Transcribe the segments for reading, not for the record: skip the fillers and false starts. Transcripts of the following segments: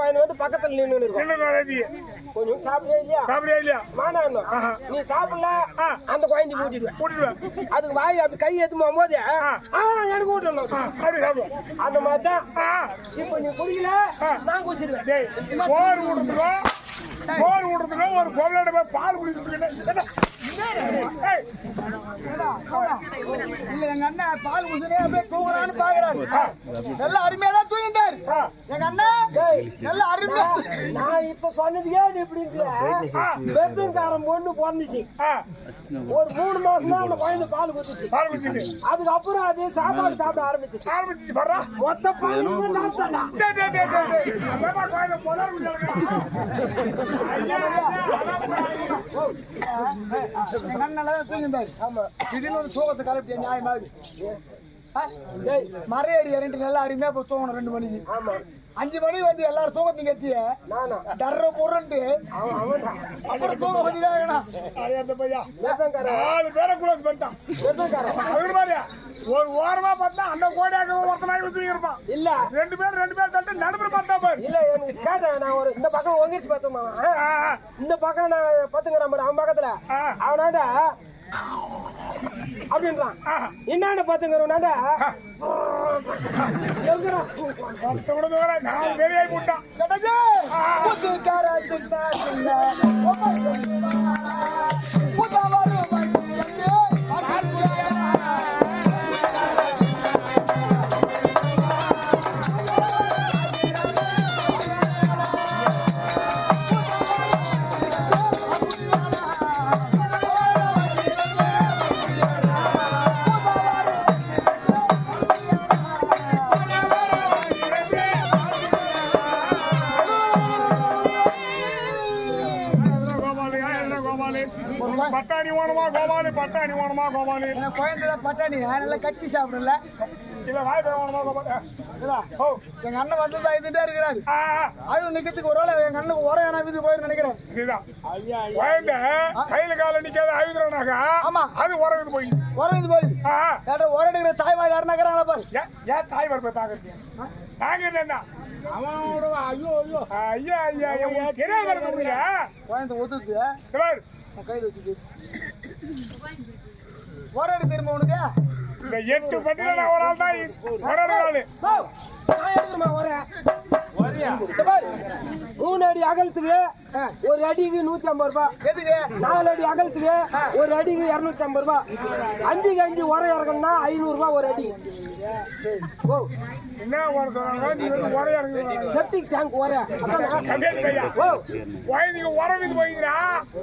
குழந்தை வந்து பக்கத்துல நின்று இருக்கும். கொஞ்சம் சாப்பிடவே இல்லையா மானாங்க. நீ சாப்பிடல அந்த குழந்தை கூட்டிடுவேன். அதுக்கு வாய் அப்படி கை எடுத்து போகும்போது எனக்கு ஊட்டணும். அந்த மாதிரிதான் இப்ப நீ குடிக்கல நான் குடிச்சிருவேன். ஒரு பொருளோட போய் பால் குடிக்கிறதுக்கு எங்க அண்ணன் பால் குடிச்சுட்டே அப்படியே தூங்கலான்னு பாக்குறாரு. நல்ல அருமையா தான் தூங்கிட்டாரு எங்க அண்ணன். நல்ல அருமையா நான் இப்ப சொன்னது ஏன் இப்படி பெருங்காரம் பொண்ணு பிறந்துச்சு. ஒரு 3 மாசம் தான் அந்த குழந்தை பால் குடிச்சு. அதுக்கப்புறம் அது சாப்பாடு சாப்பிட ஆரம்பிச்சு மொத்த பால் சாப்பிட்டாங்க. திடீர்னு ஒரு சோகத்தை கலப்பிய நியாயமாவது மறையடி இறண்டு நல்லா அருமையா போய் தூங்கணும் 2 மணிக்கு. 5 மணி வந்து எல்லாரும் தூக்கத்துக்கு எத்திய டர்ற பொருண்டு அப்புறம் தூங்க கொஞ்சம் ஒரு ஓரமா பார்த்தா அந்த கோடியாக ஒருத்தனாக இருப்பான். இல்ல 2 பேர் தட்டு நடுப்புற பார்த்தா பாரு. இல்ல எனக்கு கேட்டேன். நான் ஒரு இந்த பக்கம் ஒங்கிச்சு பார்த்தோமா, இந்த பக்கம் நான் பத்துங்க நம்பர் அவன் பக்கத்துல அவனாண்ட அப்படின்றான். என்னன்னு பாத்துங்கிறவனாண்ட நான் பெரிய போட்டான். பட்டாணி வேணுமா கோபாலி? பட்டாணி வேணுமா கோபாலி? குழந்தை பட்டாணி நல்லா கட்டி சாப்பிடல. இல்ல வாய் வேணுமா கோபாலி? எங்க அண்ணன் வந்து பயந்துட்டே இருக்கிறாரு. அழுவு நிக்கிறதுக்கு ஒரு வேளை எங்க அண்ணனுக்கு உரம் என்ன வீட்டுக்கு போயிருந்து நினைக்கிறேன். குழந்தை கையில கால நிக்காத அழுதுறானாக்கா. ஆமா அது உரம் போய் உரம் எடுக்கிற தாய்மார் யாருனாக்கிறாங்களா பாரு. ஏன் தாய்மார் போய் பாக்குறது நாங்க என்னன்னா அவனோட ஐயோ தெரியாத குழந்தை ஒத்துது கையில் வச்சுட்டு உரம் திரும்ப உனக்கு இந்த 8 பட்டியல ஒரு ஆள் தான் ஒரே 3 அடி அகலத்துக்கு ஒரு அடிக்கு 150 ரூபாய். எதுக்கு 4 அடி அகலத்துக்கு ஒரு அடிக்கு 250 ரூபாய். 5க்கு 5 உரம் இறக்கணும்னா 500 ரூபாய் ஒரு அடி. என்ன செப்டிக் டேங்க் உரம்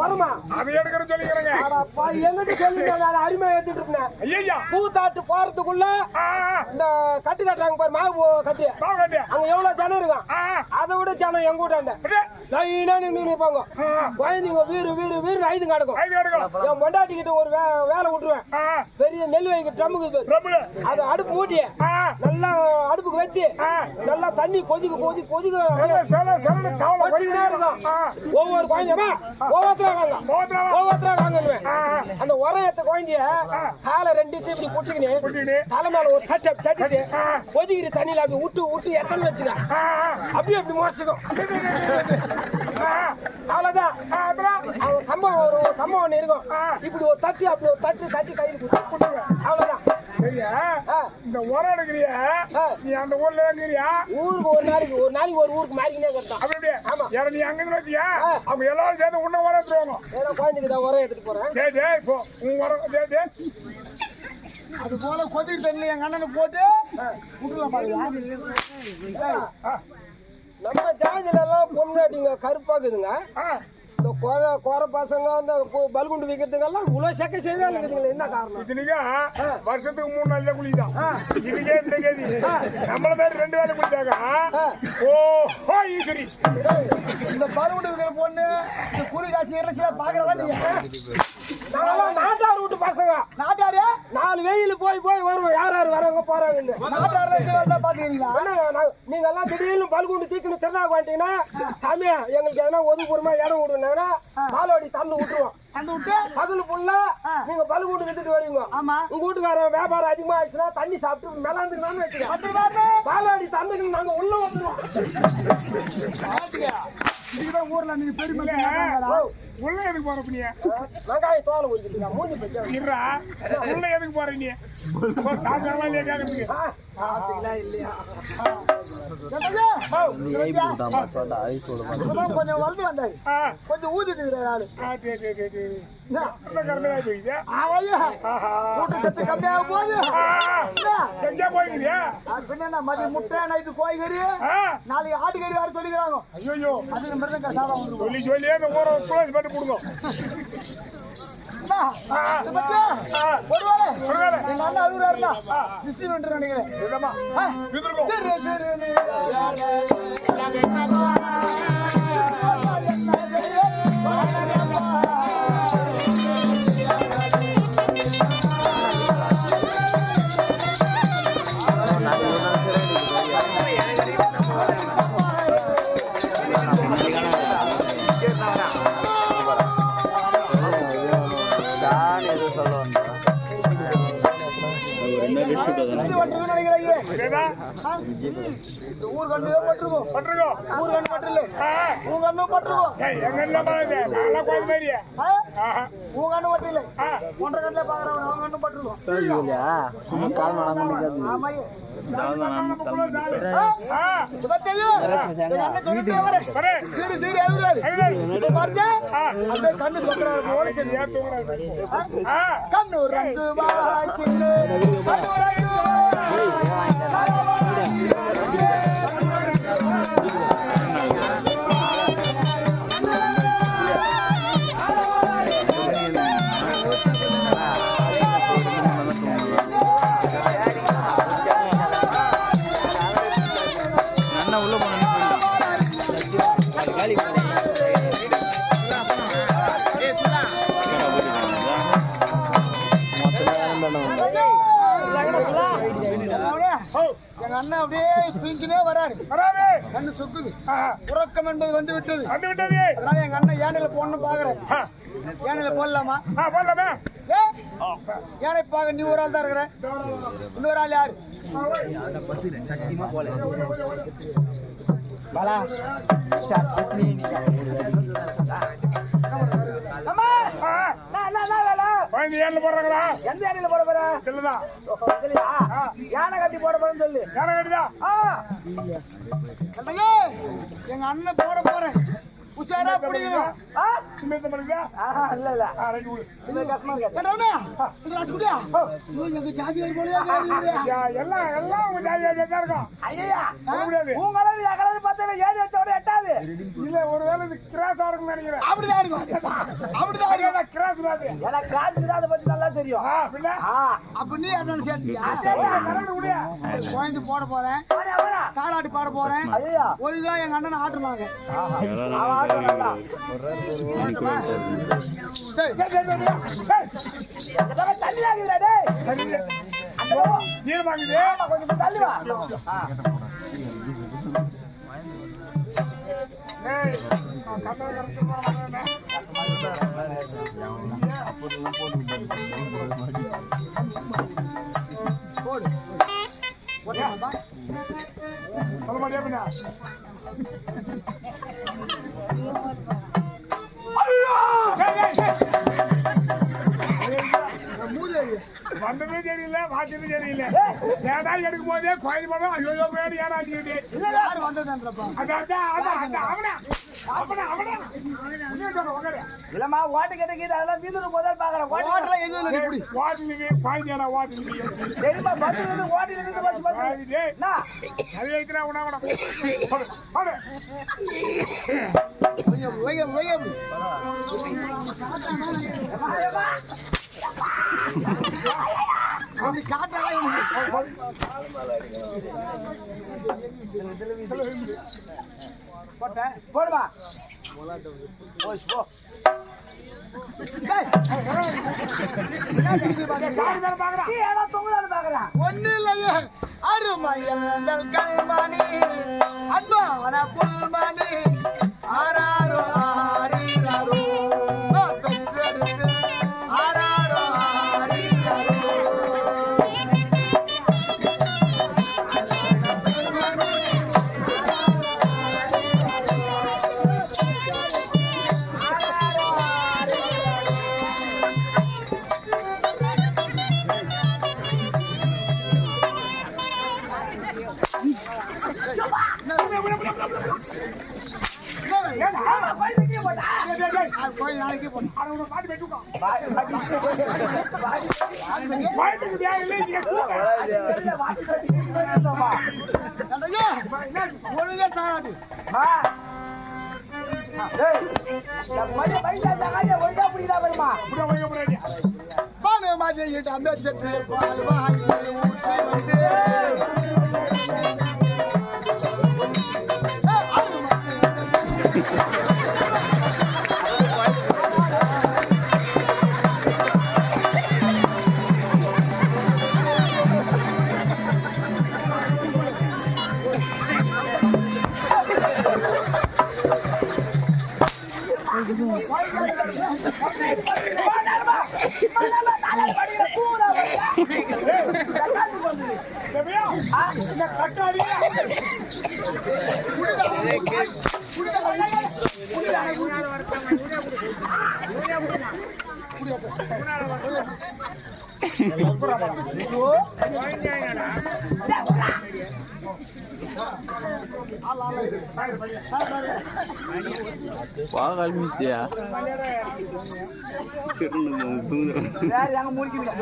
உரமா அதை எடுக்கிற சொல்லிக்கிறேங்க. எங்கிட்ட சொல்லி அருமையா ஏத்திட்டு இருந்தேன். பூத்தாட்டு போறதுக்குள்ள இந்த கட்டு கட்டுறாங்க பாரு, மாவு கட்டு. அங்க எவ்வளவு ஜனம் இருக்கும், அதை விட ஜனம் எங்க வீட்டாண்ட லைனா நின்று நிற்பாங்க. குழந்தைங்க வீறு வீறு வீறு ஐந்து கிடக்கும். என் பொண்டாட்டி கிட்ட ஒரு வேலை விட்டுருவேன். பெரிய நெல் வைக்க ட்ரம்முக்கு அதை அடுப்பு மூட்டி நல்லா அடுப்புக்கு வச்சு நல்லா தண்ணி கொதிக்க கொதிக்க கொதிக்க இருக்கும். ஒவ்வொரு குழந்தையமா ஒவ்வொருத்தரா வாங்குவேன். அந்த உரையத்த குழந்தைய காலை 2 இப்படி குடிச்சுக்கின்னு தலை மேல ஒரு தட்டிட்டு கொதிக்கிற தண்ணியில அப்படி விட்டு விட்டு எத்தனை வச்சுக்க அப்படியே அப்படி மோசிக்கும். அவ்வளவுதான். அவங்க கம்பம் ஒரு கம்பம் ஒண்ணு இருக்கும். இப்படி ஒரு தட்டி அப்படி ஒரு தட்டி கையில் கொடுத்துருவேன். அவ்வளவுதான். இந்த உரம் எடுக்கிறியா நீ அந்த ஊர்ல இருக்கிறியா? ஊருக்கு ஒரு நாளைக்கு ஒரு ஊருக்கு மாறிக்கினே கட்டலாம். அப்படியே ஆமா. யார நீ அங்க இருந்து வச்சியா அவங்க எல்லாரும் சேர்ந்து உன்ன உரம் எடுத்துருவாங்க. ஏன்னா குழந்தைக்கு தான் உரம் எடுத்துட்டு போறேன். உன் உரம் அது போல கொதிக்கிற தண்ணியில எங்க அண்ணனை போட்டு விட்டுலாம் பாருங்க. நம்ம ஜாதியில எல்லாம் பொண்ணாட்டிங்க கருப்பாக்குதுங்க. இந்த கோர பசங்க அந்த பல்குண்டு விற்கிறதுக்கெல்லாம் இவ்வளவு செக்க செய்வே இருக்குதுங்களா? என்ன காரணம்? இதுனிக்கா வருஷத்துக்கு 3 நாள்ல குளிதான். இதுக்கே இந்த கேதி நம்மள பேர் 2 வேளை குளிச்சாங்க. ஓஹோ ஈஸ்வரி இந்த பல்குண்டு விற்கிற பொண்ணு குறி காட்சி இறைச்சியா பாக்குறதா நீங்க? நாங்கெல்லாம் நாட்டார் வீட்டு பசங்க. நாட்டாரு 4 வெயில போய் வருவோம். யார் வராங்க போறாங்க. நாட்டாரு பாத்தீங்களா? நீங்க எல்லாம் திடீர்னு பல்குண்டு தீக்குன்னு திருநாக்கு வந்துட்டீங்கன்னா சாமியா எங்களுக்கு எதனா ஒதுக்குறமா இடம் விடுனா பாலவாடி தந்து விட்டுருவோம். அந்த விட்டு பகல் ஃபுல்லா நீங்க பல்குண்டு வித்துட்டு வரீங்க. ஆமா உங்க வீட்டுக்காரன் வியாபாரம் அதிகமா ஆயிடுச்சுன்னா தண்ணி சாப்பிட்டு மெலாந்துக்கலாம்னு வச்சுக்க. பாலவாடி தந்துக்கு நாங்க உள்ள வந்துருவோம். இதுதான் ஊர்ல நீங்க பெருமை உள்ள எதுக்கு போற நீ? வெங்காயம் தோலை ஊத்திட்டு மூஞ்சி பச்சை இருடா, உள்ள எதுக்கு போற நீ? சாதாரணமா இல்லையா கேக்குறீங்க? இல்லையா கொஞ்சம் வளர்ந்து வந்தாரு கொஞ்சம் ஊதிட்டு இருக்கிறாரு. கூட்டத்து கம்மியாக போகுது. பின்ன மதிய முட்டை நைட்டு கோய்கறி நாளைக்கு ஆட்டுக்கறி வேற சொல்லிக்கிறாங்க. ஐயோ அது மிருதங்க சாதம் வந்து சொல்லி சொல்லி அந்த ஊரை குளோஸ் பண்ணி கொடுங்க. ஒருவேளை எங்க அண்ணா அழுகுறாருன்னா டிஸ்ட்ரிபியூட்டர் நினைக்கிறேன். சரி சரி ஊர் கண்டு பட்டுருக்கோம். ஊர் கண்டு பட்டு இல்ல உங்க கண்ணும் பட்டுருவோம். உங்க கண்ணு பட்டு இல்லை 1.5 கண்ணுல பாக்குறவங்க அவங்க கண்ணும் பட்டுருவோம். சரி சரி கண்ணு சொல்றாரு போல கண்ணு ரெண்டு எங்க அண்ணன் அப்படியே தூங்கினே வராரு. கண்ணு சொக்குது. உறக்கம் என்பது வந்து விட்டது. அதனால எங்க அண்ணன் யானையில போடணும் பாக்குறேன். யானையில போடலாமா? யானை பாக்க நீ ஒரு ஆள் தான் இருக்கிற. இன்னொரு ஆள் யாரு? எந்த யானையில போட போற? யானை கட்டி போட போறேன்னு சொல்லு. எங்க அண்ணன் போட போறேன். உச்சாரா பிடிக்கணும். அப்படிதான் இருக்கும். நல்லா தெரியும். அப்படி என்ன சேர்த்து போட போறேன். தாலாட்டு பாட போறேன். ஒருதான் எங்க அண்ணன் ஆட்டுமாங்க. வந்ததே தெரியல, வாச்சது தெரியல. ஏதாவது எடுக்கும் போதே கோயில் போதும் ஐயோ பேரு ஏறாது. இல்லம்மா ஓட்டு கிடைக்குது அதெல்லாம் வீட்டுக்கு முதல் பாக்குறேன். தெரியுமா பஸ்ல ஓட்டில இருந்து பஸ் போட்டேன் போடுமா போய் போ டேய் என்ன இது பாக்குற நீ ஏதோ தொங்கலான்னு பாக்குற ஒண்ணு இல்லையே அருமையல் கல்மணி அன்பான புல்மணி ஆராரோ ஆரிராரோ பெற்றெடுத்து ஆராரோ ஆரிராரோ கோயில் நாளைக்கு போனோம் ஒழுங்கா தாராடு பானை மாதிரி அமைச்சட்டு பால் வாங்கி ஊற்றி வந்து பாகால்மிச்சியா யார் எங்க முடிக்கிறீங்க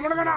முடுங்கடா